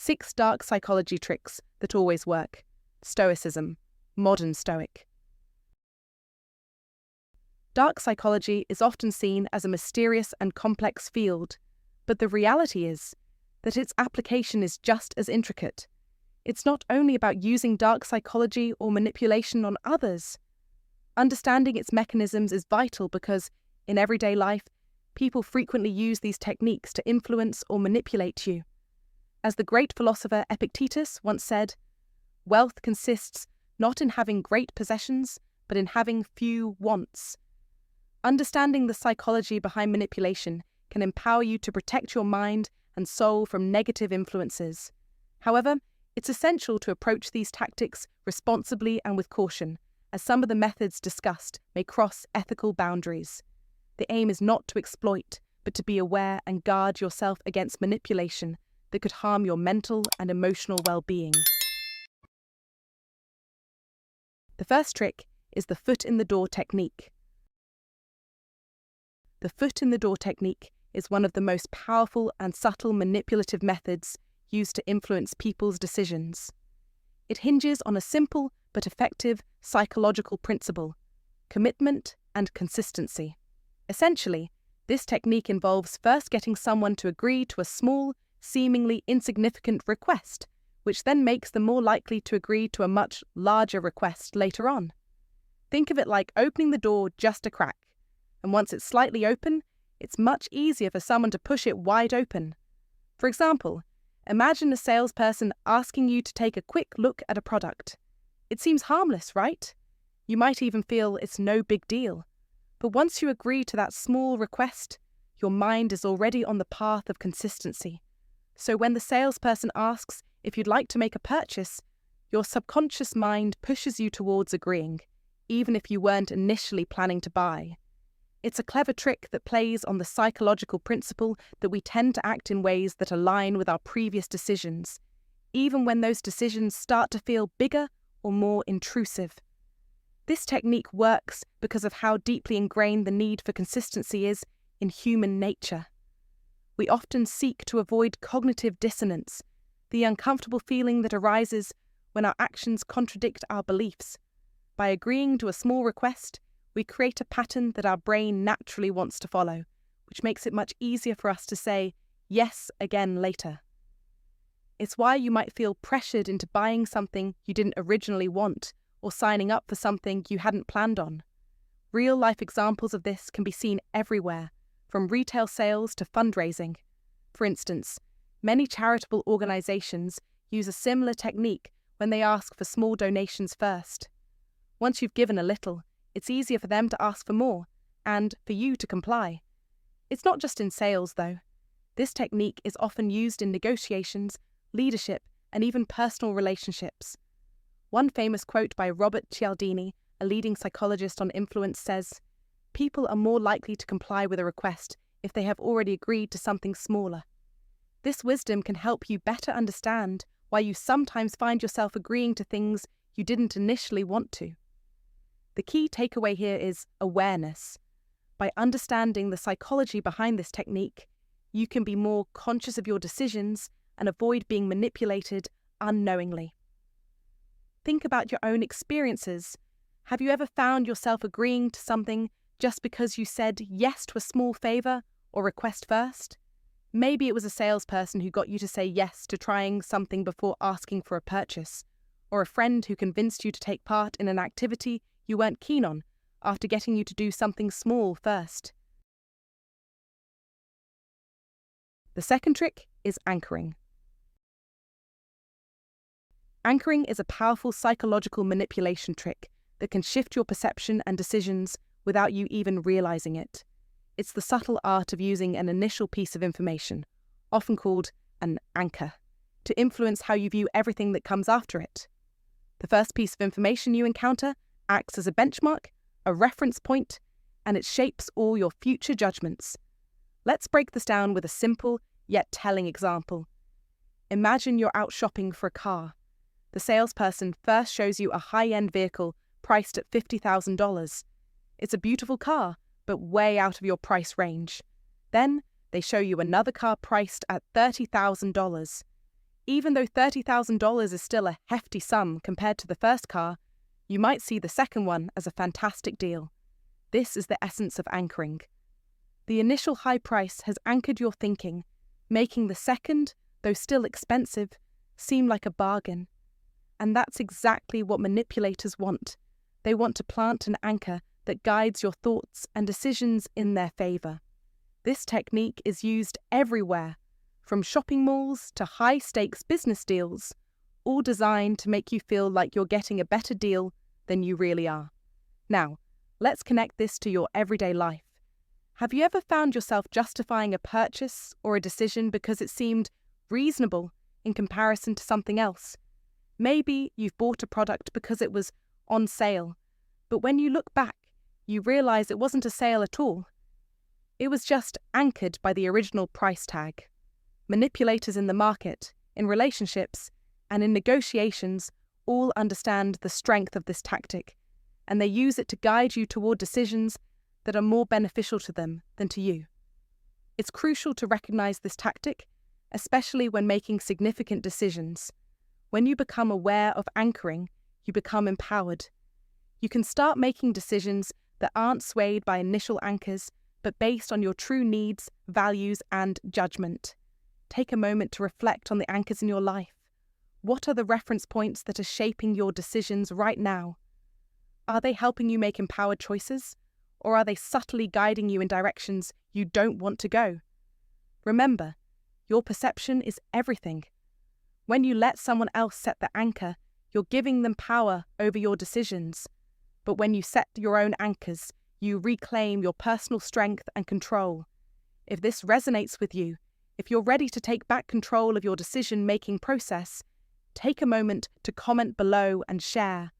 6 dark psychology tricks that always work. Stoicism, modern Stoic. Dark psychology is often seen as a mysterious and complex field, but the reality is that its application is just as intricate. It's not only about using dark psychology or manipulation on others. Understanding its mechanisms is vital because, in everyday life, people frequently use these techniques to influence or manipulate you. As the great philosopher Epictetus once said, "Wealth consists not in having great possessions, but in having few wants." Understanding the psychology behind manipulation can empower you to protect your mind and soul from negative influences. However, it's essential to approach these tactics responsibly and with caution, as some of the methods discussed may cross ethical boundaries. The aim is not to exploit, but to be aware and guard yourself against manipulation that could harm your mental and emotional well-being. The first trick is the foot-in-the-door technique. The foot-in-the-door technique is one of the most powerful and subtle manipulative methods used to influence people's decisions. It hinges on a simple but effective psychological principle: commitment and consistency. Essentially, this technique involves first getting someone to agree to a small, seemingly insignificant request, which then makes them more likely to agree to a much larger request later on. Think of it like opening the door just a crack, and once it's slightly open, it's much easier for someone to push it wide open. For example, imagine a salesperson asking you to take a quick look at a product. It seems harmless, right? You might even feel it's no big deal. But once you agree to that small request, your mind is already on the path of consistency. So when the salesperson asks if you'd like to make a purchase, your subconscious mind pushes you towards agreeing, even if you weren't initially planning to buy. It's a clever trick that plays on the psychological principle that we tend to act in ways that align with our previous decisions, even when those decisions start to feel bigger or more intrusive. This technique works because of how deeply ingrained the need for consistency is in human nature. We often seek to avoid cognitive dissonance, the uncomfortable feeling that arises when our actions contradict our beliefs. By agreeing to a small request, we create a pattern that our brain naturally wants to follow, which makes it much easier for us to say yes again later. It's why you might feel pressured into buying something you didn't originally want or signing up for something you hadn't planned on. Real-life examples of this can be seen everywhere, from retail sales to fundraising. For instance, many charitable organizations use a similar technique when they ask for small donations first. Once you've given a little, it's easier for them to ask for more, and for you to comply. It's not just in sales, though. This technique is often used in negotiations, leadership, and even personal relationships. One famous quote by Robert Cialdini, a leading psychologist on influence, says, "People are more likely to comply with a request if they have already agreed to something smaller." This wisdom can help you better understand why you sometimes find yourself agreeing to things you didn't initially want to. The key takeaway here is awareness. By understanding the psychology behind this technique, you can be more conscious of your decisions and avoid being manipulated unknowingly. Think about your own experiences. Have you ever found yourself agreeing to something just because you said yes to a small favor or request first? Maybe it was a salesperson who got you to say yes to trying something before asking for a purchase, or a friend who convinced you to take part in an activity you weren't keen on after getting you to do something small first. The second trick is anchoring. Anchoring is a powerful psychological manipulation trick that can shift your perception and decisions without you even realizing it. It's the subtle art of using an initial piece of information, often called an anchor, to influence how you view everything that comes after it. The first piece of information you encounter acts as a benchmark, a reference point, and it shapes all your future judgments. Let's break this down with a simple yet telling example. Imagine you're out shopping for a car. The salesperson first shows you a high-end vehicle priced at $50,000. It's a beautiful car, but way out of your price range. Then they show you another car priced at $30,000. Even though $30,000 is still a hefty sum compared to the first car, you might see the second one as a fantastic deal. This is the essence of anchoring. The initial high price has anchored your thinking, making the second, though still expensive, seem like a bargain. And that's exactly what manipulators want. They want to plant an anchor that guides your thoughts and decisions in their favor. This technique is used everywhere, from shopping malls to high-stakes business deals, all designed to make you feel like you're getting a better deal than you really are. Now, let's connect this to your everyday life. Have you ever found yourself justifying a purchase or a decision because it seemed reasonable in comparison to something else? Maybe you've bought a product because it was on sale, but when you look back, you realize it wasn't a sale at all. It was just anchored by the original price tag. Manipulators in the market, in relationships, and in negotiations all understand the strength of this tactic, and they use it to guide you toward decisions that are more beneficial to them than to you. It's crucial to recognize this tactic, especially when making significant decisions. When you become aware of anchoring, you become empowered. You can start making decisions that aren't swayed by initial anchors, but based on your true needs, values, and judgment. Take a moment to reflect on the anchors in your life. What are the reference points that are shaping your decisions right now? Are they helping you make empowered choices, or are they subtly guiding you in directions you don't want to go? Remember, your perception is everything. When you let someone else set the anchor, you're giving them power over your decisions. But when you set your own anchors, you reclaim your personal strength and control. If this resonates with you, if you're ready to take back control of your decision-making process, take a moment to comment below and share.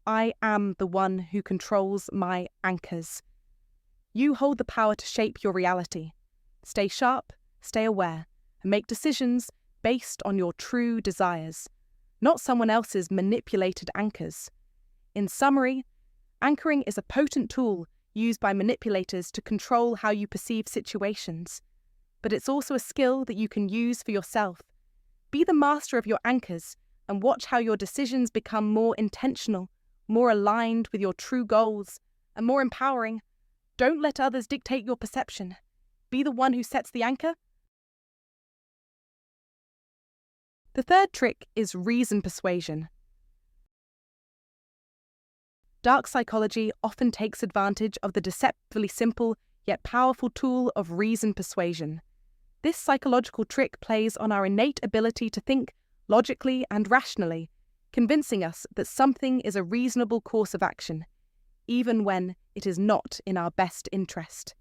I am the one who controls my anchors. You hold the power to shape your reality. Stay sharp, stay aware, and make decisions based on your true desires, not someone else's manipulated anchors. In summary, anchoring is a potent tool used by manipulators to control how you perceive situations. But it's also a skill that you can use for yourself. Be the master of your anchors and watch how your decisions become more intentional, more aligned with your true goals, and more empowering. Don't let others dictate your perception. Be the one who sets the anchor. The third trick is reason persuasion. Dark psychology often takes advantage of the deceptively simple yet powerful tool of reason persuasion. This psychological trick plays on our innate ability to think logically and rationally, convincing us that something is a reasonable course of action, even when it is not in our best interest.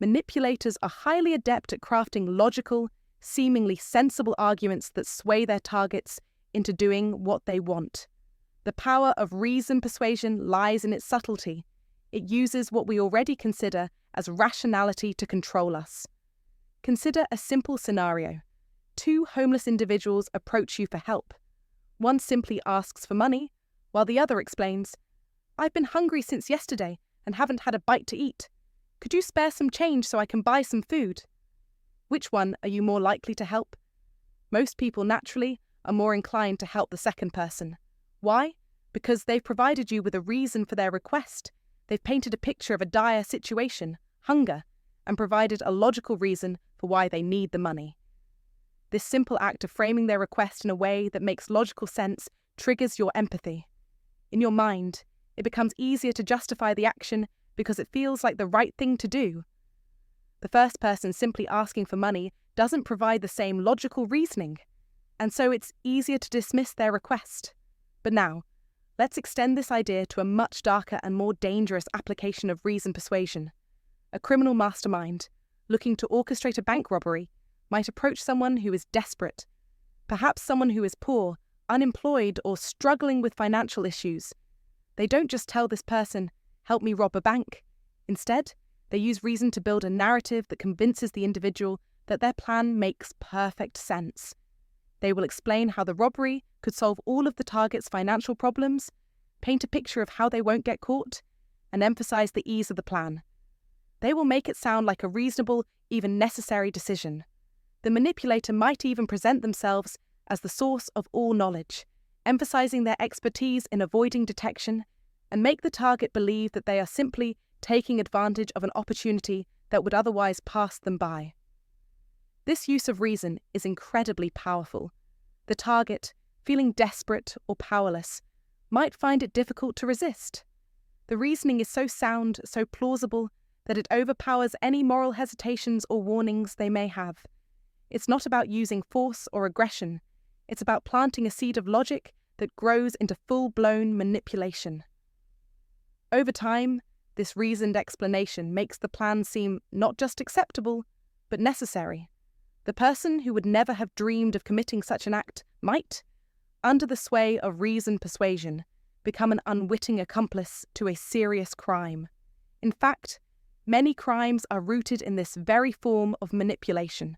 Manipulators are highly adept at crafting logical, seemingly sensible arguments that sway their targets into doing what they want. The power of reason persuasion lies in its subtlety. It uses what we already consider as rationality to control us. Consider a simple scenario. Two homeless individuals approach you for help. One simply asks for money, while the other explains, "I've been hungry since yesterday and haven't had a bite to eat. Could you spare some change so I can buy some food?" Which one are you more likely to help? Most people naturally are more inclined to help the second person. Why? Because they've provided you with a reason for their request. They've painted a picture of a dire situation, hunger, and provided a logical reason for why they need the money. This simple act of framing their request in a way that makes logical sense triggers your empathy. In your mind, it becomes easier to justify the action because it feels like the right thing to do. The first person simply asking for money doesn't provide the same logical reasoning, and so it's easier to dismiss their request. But now, let's extend this idea to a much darker and more dangerous application of reason persuasion. A criminal mastermind, looking to orchestrate a bank robbery, might approach someone who is desperate, perhaps someone who is poor, unemployed, or struggling with financial issues. They don't just tell this person, "Help me rob a bank." Instead, they use reason to build a narrative that convinces the individual that their plan makes perfect sense. They will explain how the robbery could solve all of the target's financial problems, paint a picture of how they won't get caught, and emphasize the ease of the plan. They will make it sound like a reasonable, even necessary decision. The manipulator might even present themselves as the source of all knowledge, emphasizing their expertise in avoiding detection, and make the target believe that they are simply taking advantage of an opportunity that would otherwise pass them by. This use of reason is incredibly powerful. The target, feeling desperate or powerless, might find it difficult to resist. The reasoning is so sound, so plausible, that it overpowers any moral hesitations or warnings they may have. It's not about using force or aggression. It's about planting a seed of logic that grows into full-blown manipulation. Over time, this reasoned explanation makes the plan seem not just acceptable, but necessary. The person who would never have dreamed of committing such an act might, under the sway of reasoned persuasion, become an unwitting accomplice to a serious crime. In fact, many crimes are rooted in this very form of manipulation.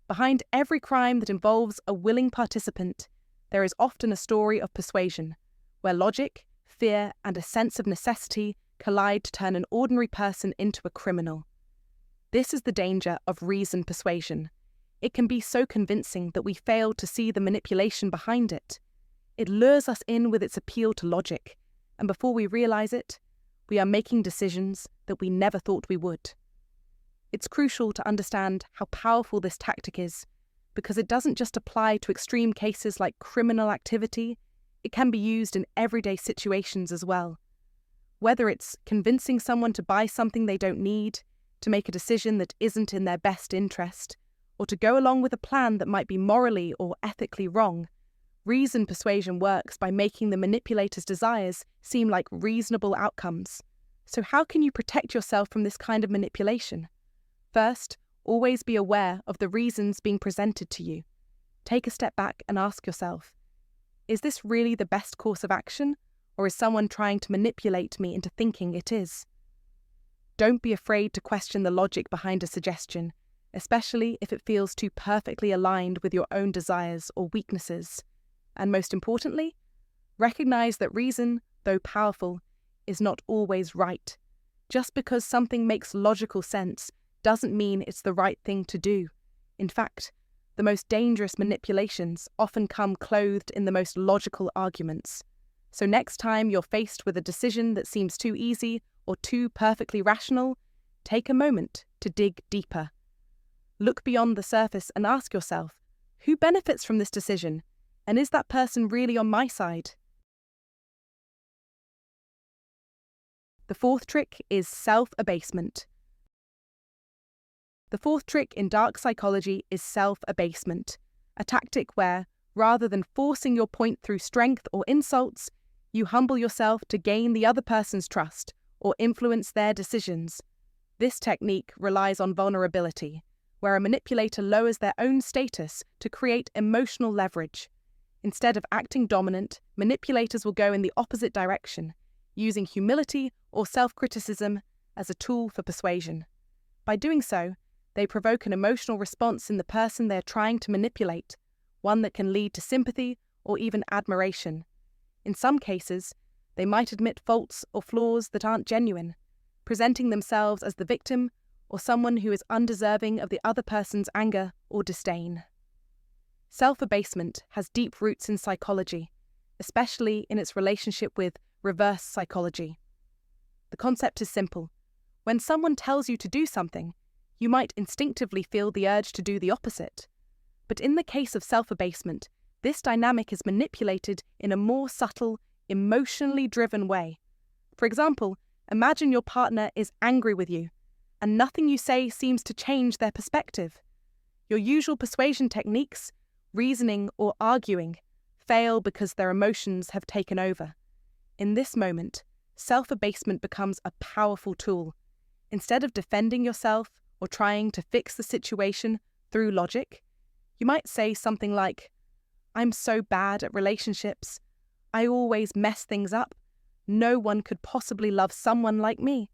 Behind every crime that involves a willing participant, there is often a story of persuasion, where logic, fear, and a sense of necessity collide to turn an ordinary person into a criminal. This is the danger of reasoned persuasion. It can be so convincing that we fail to see the manipulation behind it. It lures us in with its appeal to logic, and before we realize it, we are making decisions that we never thought we would. It's crucial to understand how powerful this tactic is, because it doesn't just apply to extreme cases like criminal activity, it can be used in everyday situations as well. Whether it's convincing someone to buy something they don't need, to make a decision that isn't in their best interest, or to go along with a plan that might be morally or ethically wrong, reasoned persuasion works by making the manipulator's desires seem like reasonable outcomes. So how can you protect yourself from this kind of manipulation? First, always be aware of the reasons being presented to you. Take a step back and ask yourself, is this really the best course of action, or is someone trying to manipulate me into thinking it is? Don't be afraid to question the logic behind a suggestion, especially if it feels too perfectly aligned with your own desires or weaknesses. And most importantly, recognize that reason, though powerful, is not always right. Just because something makes logical sense doesn't mean it's the right thing to do. In fact, the most dangerous manipulations often come clothed in the most logical arguments. So next time you're faced with a decision that seems too easy or too perfectly rational, take a moment to dig deeper. Look beyond the surface and ask yourself, who benefits from this decision? And is that person really on my side? The fourth trick is self-abasement. The fourth trick in dark psychology is self-abasement, a tactic where, rather than forcing your point through strength or insults, you humble yourself to gain the other person's trust or influence their decisions. This technique relies on vulnerability, where a manipulator lowers their own status to create emotional leverage. Instead of acting dominant, manipulators will go in the opposite direction, using humility or self-criticism as a tool for persuasion. By doing so, they provoke an emotional response in the person they are trying to manipulate, one that can lead to sympathy or even admiration. In some cases, they might admit faults or flaws that aren't genuine, presenting themselves as the victim or someone who is undeserving of the other person's anger or disdain. Self-abasement has deep roots in psychology, especially in its relationship with reverse psychology. The concept is simple. When someone tells you to do something, you might instinctively feel the urge to do the opposite. But in the case of self-abasement, this dynamic is manipulated in a more subtle, emotionally driven way. For example, imagine your partner is angry with you, and nothing you say seems to change their perspective. Your usual persuasion techniques, reasoning or arguing, fail because their emotions have taken over. In this moment, self-abasement becomes a powerful tool. Instead of defending yourself or trying to fix the situation through logic, you might say something like, "I'm so bad at relationships. I always mess things up. No one could possibly love someone like me."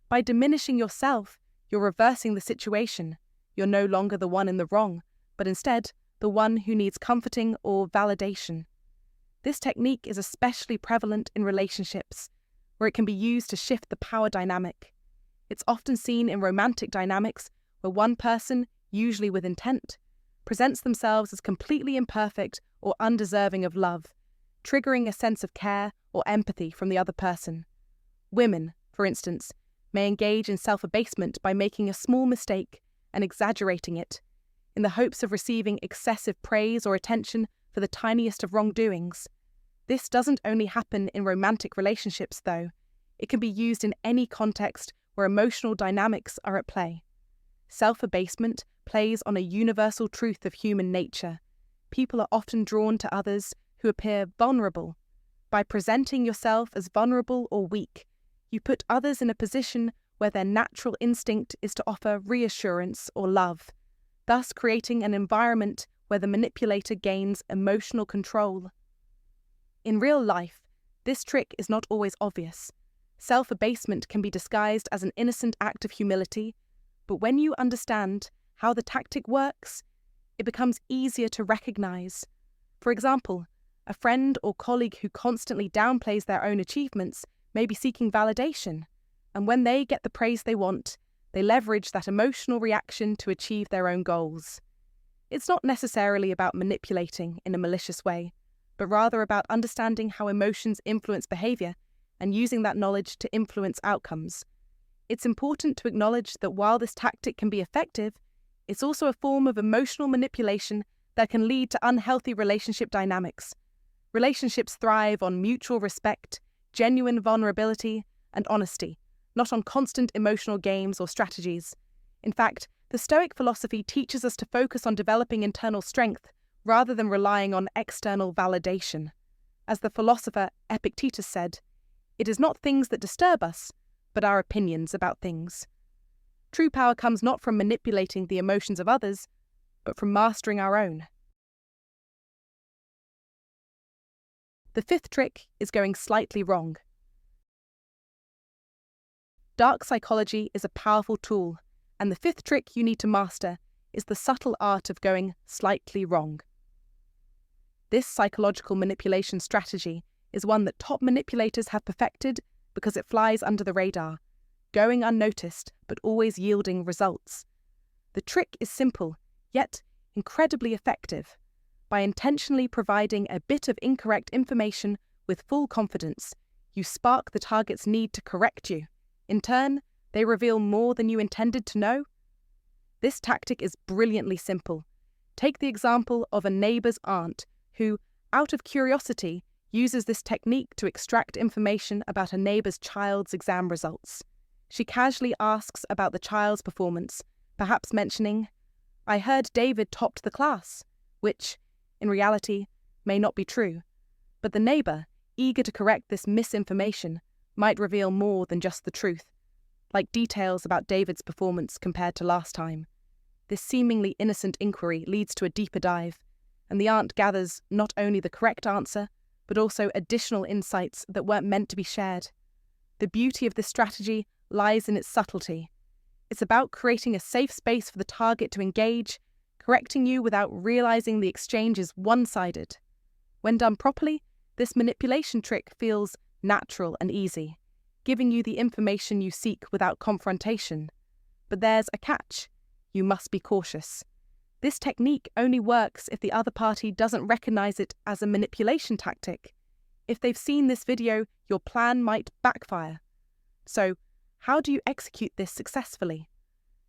By diminishing yourself, you're reversing the situation. You're no longer the one in the wrong, but instead the one who needs comforting or validation. This technique is especially prevalent in relationships, where it can be used to shift the power dynamic. It's often seen in romantic dynamics where one person, usually with intent, presents themselves as completely imperfect or undeserving of love, triggering a sense of care or empathy from the other person. Women, for instance, may engage in self-abasement by making a small mistake and exaggerating it, in the hopes of receiving excessive praise or attention for the tiniest of wrongdoings. This doesn't only happen in romantic relationships, though. It can be used in any context where emotional dynamics are at play. Self-abasement plays on a universal truth of human nature. People are often drawn to others who appear vulnerable. By presenting yourself as vulnerable or weak, you put others in a position where their natural instinct is to offer reassurance or love, thus creating an environment where the manipulator gains emotional control. In real life, this trick is not always obvious. Self-abasement can be disguised as an innocent act of humility, but when you understand how the tactic works, it becomes easier to recognize. For example, a friend or colleague who constantly downplays their own achievements may be seeking validation, and when they get the praise they want, they leverage that emotional reaction to achieve their own goals. It's not necessarily about manipulating in a malicious way, but rather about understanding how emotions influence behavior and using that knowledge to influence outcomes. It's important to acknowledge that while this tactic can be effective, it's also a form of emotional manipulation that can lead to unhealthy relationship dynamics. Relationships thrive on mutual respect, genuine vulnerability, and honesty, not on constant emotional games or strategies. In fact, the Stoic philosophy teaches us to focus on developing internal strength rather than relying on external validation. As the philosopher Epictetus said, "It is not things that disturb us, but our opinions about things." True power comes not from manipulating the emotions of others, but from mastering our own. The fifth trick is going slightly wrong. Dark psychology is a powerful tool, and the fifth trick you need to master is the subtle art of going slightly wrong. This psychological manipulation strategy is one that top manipulators have perfected because it flies under the radar, going unnoticed but always yielding results. The trick is simple, yet incredibly effective. By intentionally providing a bit of incorrect information with full confidence, you spark the target's need to correct you. In turn, they reveal more than you intended to know. This tactic is brilliantly simple. Take the example of a neighbour's aunt who, out of curiosity, uses this technique to extract information about a neighbour's child's exam results. She casually asks about the child's performance, perhaps mentioning, "I heard David topped the class," which, in reality, may not be true. But the neighbour, eager to correct this misinformation, might reveal more than just the truth, like details about David's performance compared to last time. This seemingly innocent inquiry leads to a deeper dive, and the aunt gathers not only the correct answer, but also additional insights that weren't meant to be shared. The beauty of this strategy lies in its subtlety. It's about creating a safe space for the target to engage, correcting you without realizing the exchange is one-sided. When done properly, this manipulation trick feels natural and easy, giving you the information you seek without confrontation. But there's a catch. You must be cautious. This technique only works if the other party doesn't recognize it as a manipulation tactic. If they've seen this video, your plan might backfire. So, how do you execute this successfully?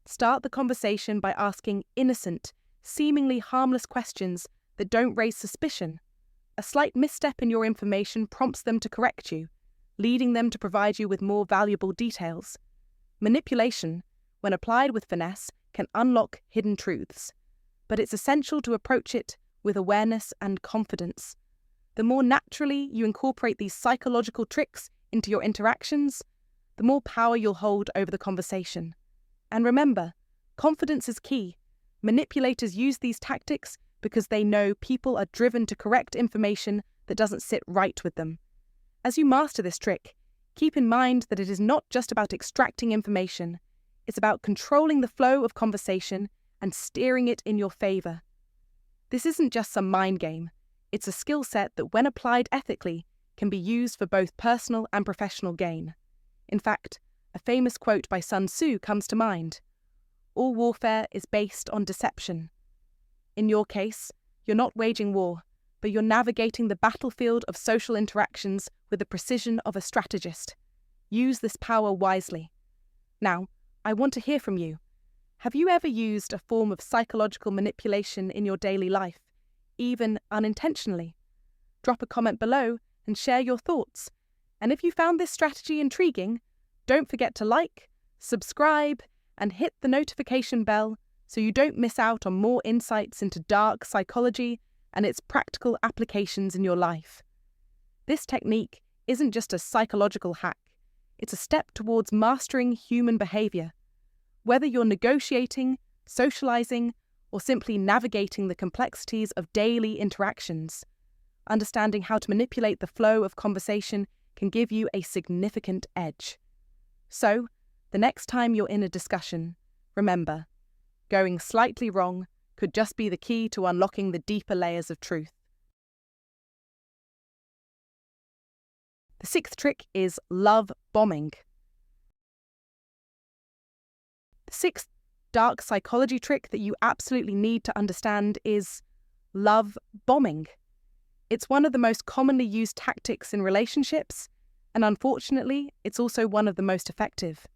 Start the conversation by asking innocent, seemingly harmless questions that don't raise suspicion. A slight misstep in your information prompts them to correct you, leading them to provide you with more valuable details. Manipulation, when applied with finesse, can unlock hidden truths, but it's essential to approach it with awareness and confidence. The more naturally you incorporate these psychological tricks into your interactions, the more power you'll hold over the conversation. And remember, confidence is key. Manipulators use these tactics because they know people are driven to correct information that doesn't sit right with them. As you master this trick, keep in mind that it is not just about extracting information. It's about controlling the flow of conversation and steering it in your favor. This isn't just some mind game. It's a skill set that, when applied ethically, can be used for both personal and professional gain. In fact, a famous quote by Sun Tzu comes to mind. "All warfare is based on deception." In your case, you're not waging war, but you're navigating the battlefield of social interactions with the precision of a strategist. Use this power wisely. Now, I want to hear from you. Have you ever used a form of psychological manipulation in your daily life, even unintentionally? Drop a comment below and share your thoughts. And if you found this strategy intriguing, don't forget to like, subscribe, and hit the notification bell so you don't miss out on more insights into dark psychology and its practical applications in your life. This technique isn't just a psychological hack, it's a step towards mastering human behavior. Whether you're negotiating, socializing, or simply navigating the complexities of daily interactions, understanding how to manipulate the flow of conversation can give you a significant edge. So, the next time you're in a discussion, remember, going slightly wrong could just be the key to unlocking the deeper layers of truth. The sixth trick is love bombing. The sixth dark psychology trick that you absolutely need to understand is love bombing. It's one of the most commonly used tactics in relationships, and unfortunately, it's also one of the most effective.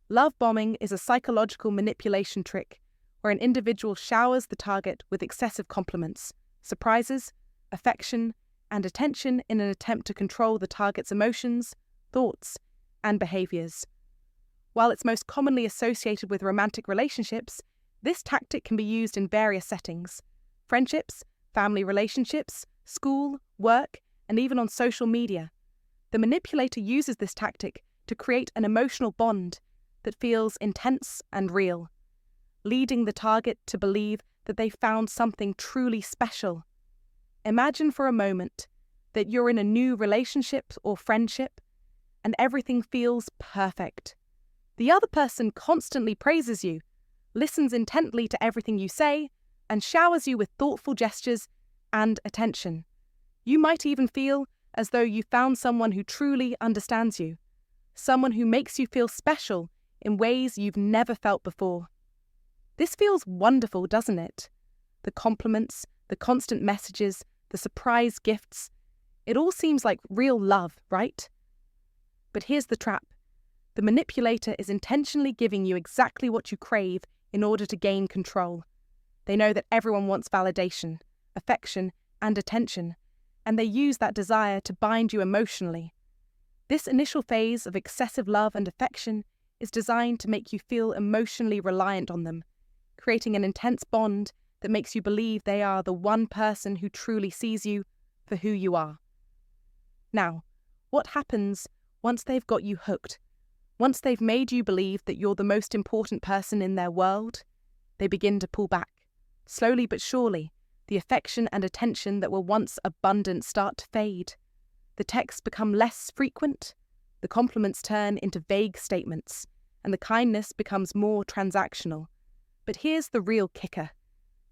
Love bombing is a psychological manipulation trick where an individual showers the target with excessive compliments, surprises, affection, and attention in an attempt to control the target's emotions, thoughts, and behaviors. While it's most commonly associated with romantic relationships, this tactic can be used in various settings: friendships, family relationships, school, work, and even on social media. The manipulator uses this tactic to create an emotional bond that feels intense and real, leading the target to believe that they found something truly special. Imagine for a moment that you're in a new relationship or friendship and everything feels perfect. The other person constantly praises you, listens intently to everything you say, and showers you with thoughtful gestures and attention. You might even feel as though you found someone who truly understands you, someone who makes you feel special in ways you've never felt before. This feels wonderful, doesn't it? The compliments, the constant messages, the surprise gifts. It all seems like real love, right? But here's the trap. The manipulator is intentionally giving you exactly what you crave in order to gain control. They know that everyone wants validation, affection, and attention, and they use that desire to bind you emotionally. This initial phase of excessive love and affection is designed to make you feel emotionally reliant on them, creating an intense bond that makes you believe they are the one person who truly sees you for who you are. Now, what happens once they've got you hooked? Once they've made you believe that you're the most important person in their world, they begin to pull back. Slowly but surely, the affection and attention that were once abundant start to fade. The texts become less frequent, the compliments turn into vague statements, and the kindness becomes more transactional. But here's the real kicker.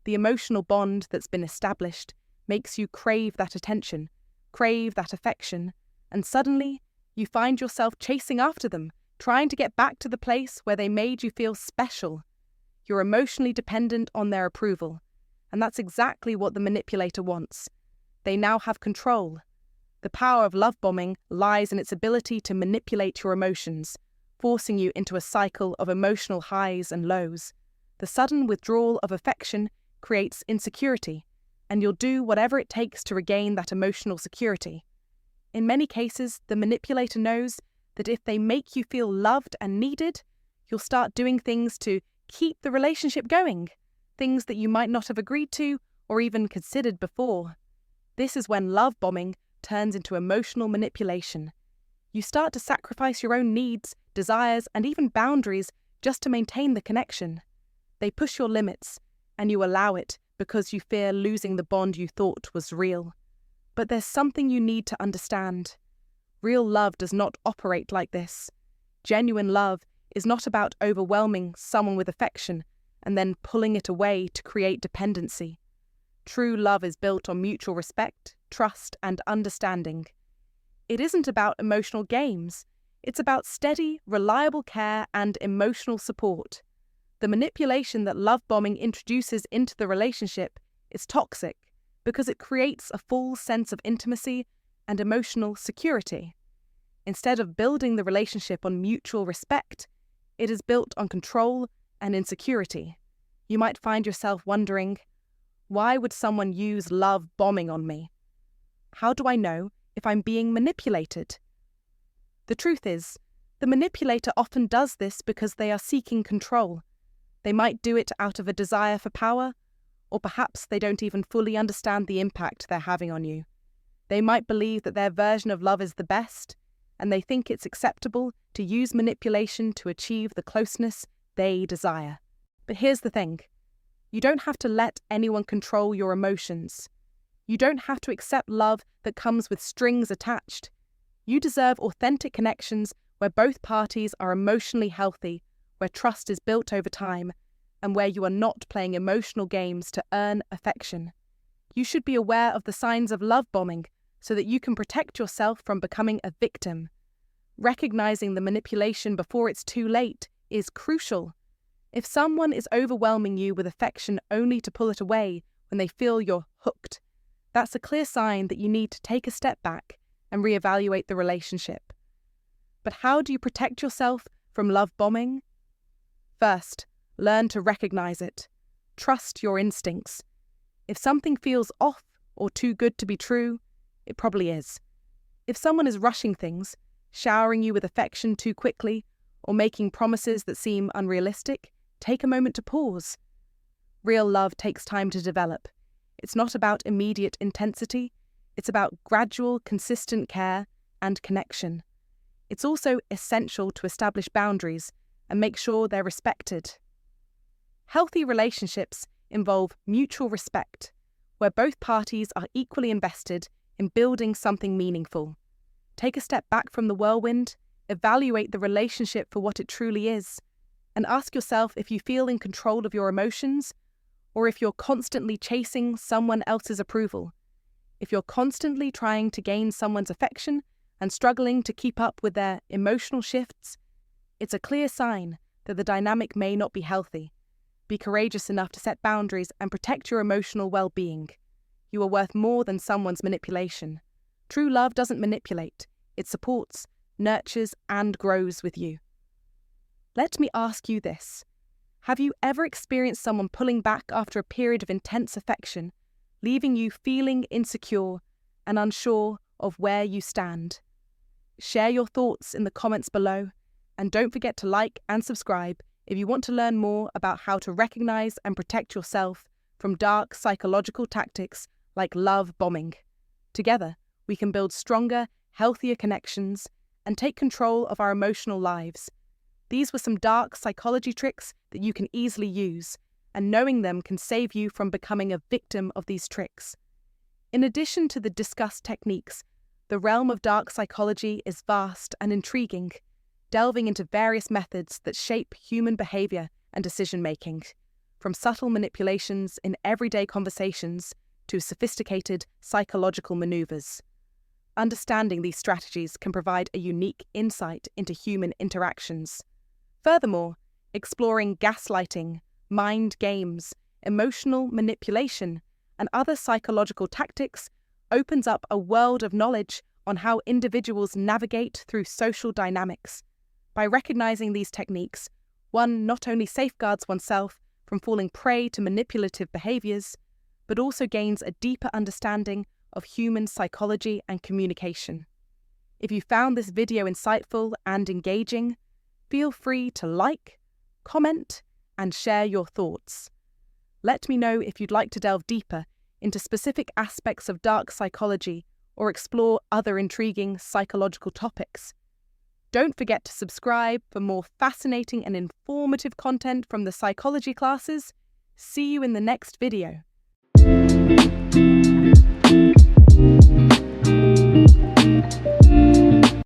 The emotional bond that's been established makes you crave that attention, crave that affection, and suddenly you find yourself chasing after them, trying to get back to the place where they made you feel special. You're emotionally dependent on their approval, and that's exactly what the manipulator wants. They now have control. The power of love bombing lies in its ability to manipulate your emotions, forcing you into a cycle of emotional highs and lows. The sudden withdrawal of affection creates insecurity, and you'll do whatever it takes to regain that emotional security. In many cases, the manipulator knows that if they make you feel loved and needed, you'll start doing things to keep the relationship going, things that you might not have agreed to or even considered before. This is when love bombing turns into emotional manipulation. You start to sacrifice your own needs, desires, and even boundaries just to maintain the connection. They push your limits, and you allow it because you fear losing the bond you thought was real. But there's something you need to understand. Real love does not operate like this. Genuine love is not about overwhelming someone with affection and then pulling it away to create dependency. True love is built on mutual respect, trust, and understanding. It isn't about emotional games. It's about steady, reliable care and emotional support. The manipulation that love bombing introduces into the relationship is toxic because it creates a false sense of intimacy and emotional security. Instead of building the relationship on mutual respect, it is built on control and insecurity. You might find yourself wondering, why would someone use love bombing on me? How do I know if I'm being manipulated? The truth is, the manipulator often does this because they are seeking control. They might do it out of a desire for power, or perhaps they don't even fully understand the impact they're having on you. They might believe that their version of love is the best, and they think it's acceptable to use manipulation to achieve the closeness they desire. But here's the thing. You don't have to let anyone control your emotions. You don't have to accept love that comes with strings attached. You deserve authentic connections where both parties are emotionally healthy, where trust is built over time, and where you are not playing emotional games to earn affection. You should be aware of the signs of love bombing so that you can protect yourself from becoming a victim. Recognizing the manipulation before it's too late is crucial. If someone is overwhelming you with affection only to pull it away when they feel you're hooked, that's a clear sign that you need to take a step back and reevaluate the relationship. But how do you protect yourself from love bombing? First, learn to recognize it. Trust your instincts. If something feels off or too good to be true, it probably is. If someone is rushing things, showering you with affection too quickly, or making promises that seem unrealistic, take a moment to pause. Real love takes time to develop. It's not about immediate intensity. It's about gradual, consistent care and connection. It's also essential to establish boundaries and make sure they're respected. Healthy relationships involve mutual respect, where both parties are equally invested in building something meaningful. Take a step back from the whirlwind, evaluate the relationship for what it truly is, and ask yourself if you feel in control of your emotions or if you're constantly chasing someone else's approval. If you're constantly trying to gain someone's affection and struggling to keep up with their emotional shifts, it's a clear sign that the dynamic may not be healthy. Be courageous enough to set boundaries and protect your emotional well-being. You are worth more than someone's manipulation. True love doesn't manipulate. It supports, nurtures, and grows with you. Let me ask you this. Have you ever experienced someone pulling back after a period of intense affection, leaving you feeling insecure and unsure of where you stand? Share your thoughts in the comments below, and don't forget to like and subscribe if you want to learn more about how to recognize and protect yourself from dark psychological tactics like love bombing. Together, we can build stronger, healthier connections and take control of our emotional lives. These were some dark psychology tricks that you can easily use, and knowing them can save you from becoming a victim of these tricks. In addition to the discussed techniques, the realm of dark psychology is vast and intriguing, delving into various methods that shape human behavior and decision-making, from subtle manipulations in everyday conversations to sophisticated psychological maneuvers. Understanding these strategies can provide a unique insight into human interactions. Furthermore, exploring gaslighting, mind games, emotional manipulation, and other psychological tactics opens up a world of knowledge on how individuals navigate through social dynamics. By recognizing these techniques, one not only safeguards oneself from falling prey to manipulative behaviors, but also gains a deeper understanding of human psychology and communication. If you found this video insightful and engaging, feel free to like, comment, and share your thoughts. Let me know if you'd like to delve deeper into specific aspects of dark psychology or explore other intriguing psychological topics. Don't forget to subscribe for more fascinating and informative content from the psychology classes. See you in the next video.